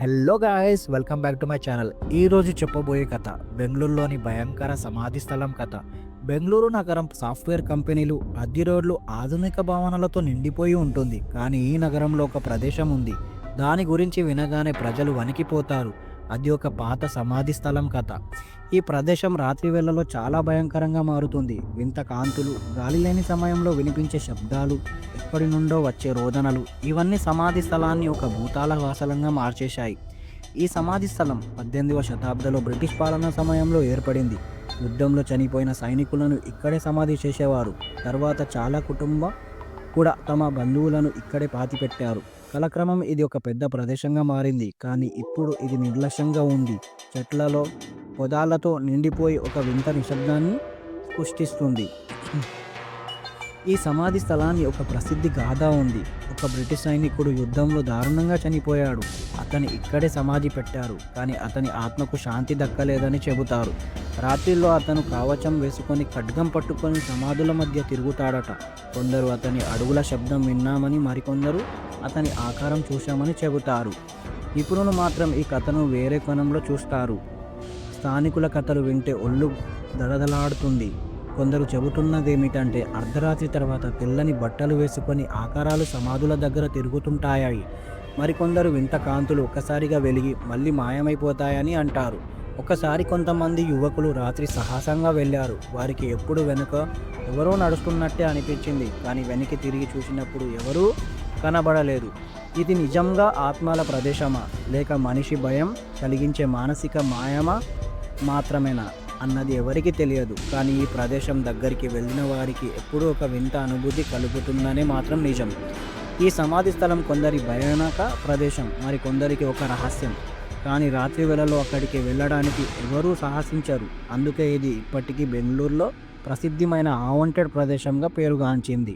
Hello guys, welcome back to my channel. ఈరోజు చెప్పబోయే కథ బెంగళూరులోని భయంకర సమాధి స్థలం కథ. బెంగళూరు నగరం సాఫ్ట్వేర్ కంపెనీలు, అద్దె రోడ్లు, ఆధునిక భవనాలతో నిండిపోయి ఉంటుంది. కానీ ఈ నగరంలో ఒక ప్రదేశం ఉంది. దాని గురించి వినగానే ప్రజలు వణికిపోతారు. అది ఒక పాత సమాధి స్థలం కథ. ఈ ప్రదేశం రాత్రి వేళలో చాలా భయంకరంగా మారుతుంది. వింత కాంతులు, గాలి లేని సమయంలో వినిపించే శబ్దాలు, ఎక్కడి నుండో వచ్చే రోదనలు, ఇవన్నీ సమాధి స్థలాన్ని ఒక భూతాల వాసలంగా మార్చేశాయి. ఈ సమాధి స్థలం 18వ శతాబ్దంలో బ్రిటిష్ పాలనా సమయంలో ఏర్పడింది. యుద్ధంలో చనిపోయిన సైనికులను ఇక్కడే సమాధి చేసేవారు. తర్వాత చాలా కుటుంబం కూడా తమ బంధువులను ఇక్కడే పాతిపెట్టారు. కాలక్రమం ఇది ఒక పెద్ద ప్రదేశంగా మారింది. కానీ ఇప్పుడు ఇది నిర్లక్ష్యంగా ఉంది. చెట్లలో, పొదాలతో నిండిపోయి ఒక వింత నిశ్శబ్దాన్ని సృష్టిస్తుంది. ఈ సమాధి స్థలాన్ని ఒక ప్రసిద్ధి గాథ ఉంది. ఒక బ్రిటిష్ సైనికుడు యుద్ధంలో దారుణంగా చనిపోయాడు. అతని ఇక్కడే సమాధి పెట్టారు. కానీ అతని ఆత్మకు శాంతి దక్కలేదని చెబుతారు. రాత్రిలో అతను కవచం వేసుకొని ఖడ్గం పట్టుకొని సమాధుల మధ్య తిరుగుతాడట. కొందరు అతని అడుగుల శబ్దం విన్నామని, మరికొందరు అతని ఆకారం చూశామని చెబుతారు. నిపుణులు మాత్రం ఈ కథను వేరే కోణంలో చూస్తారు. స్థానికుల కథలు వింటే ఒళ్ళు దడదలాడుతుంది. కొందరు చెబుతున్నదేమిటంటే అర్ధరాత్రి తర్వాత తెల్లని బట్టలు వేసుకొని ఆకారాలు సమాధుల దగ్గర తిరుగుతుంటాయి. మరికొందరు వింత కాంతులు ఒక్కసారిగా వెలిగి మళ్ళీ మాయమైపోతాయని అంటారు. ఒకసారి కొంతమంది యువకులు రాత్రి సాహసంగా వెళ్ళారు. వారికి ఎప్పుడు వెనుక ఎవరో నడుస్తున్నట్టే అనిపించింది. కానీ వెనక్కి తిరిగి చూసినప్పుడు ఎవరూ కనబడలేదు. ఇది నిజంగా ఆత్మల ప్రదేశమా, లేక మనిషి భయం కలిగించే మానసిక మాయమా మాత్రమేనా అన్నది ఎవరికీ తెలియదు. కానీ ఈ ప్రదేశం దగ్గరికి వెళ్ళిన వారికి ఎప్పుడూ ఒక వింత అనుభూతి కలుగుతుందనే మాత్రం నిజం. ఈ సమాధి స్థలం కొందరి భయానక ప్రదేశం, మరి కొందరికి ఒక రహస్యం. కానీ రాత్రి వేళలో అక్కడికి వెళ్ళడానికి ఎవరూ సాహసించరు. అందుకే ఇది ఇప్పటికీ బెంగళూరులో ప్రసిద్ధమైన హాంటెడ్ ప్రదేశంగా పేరుగాంచింది.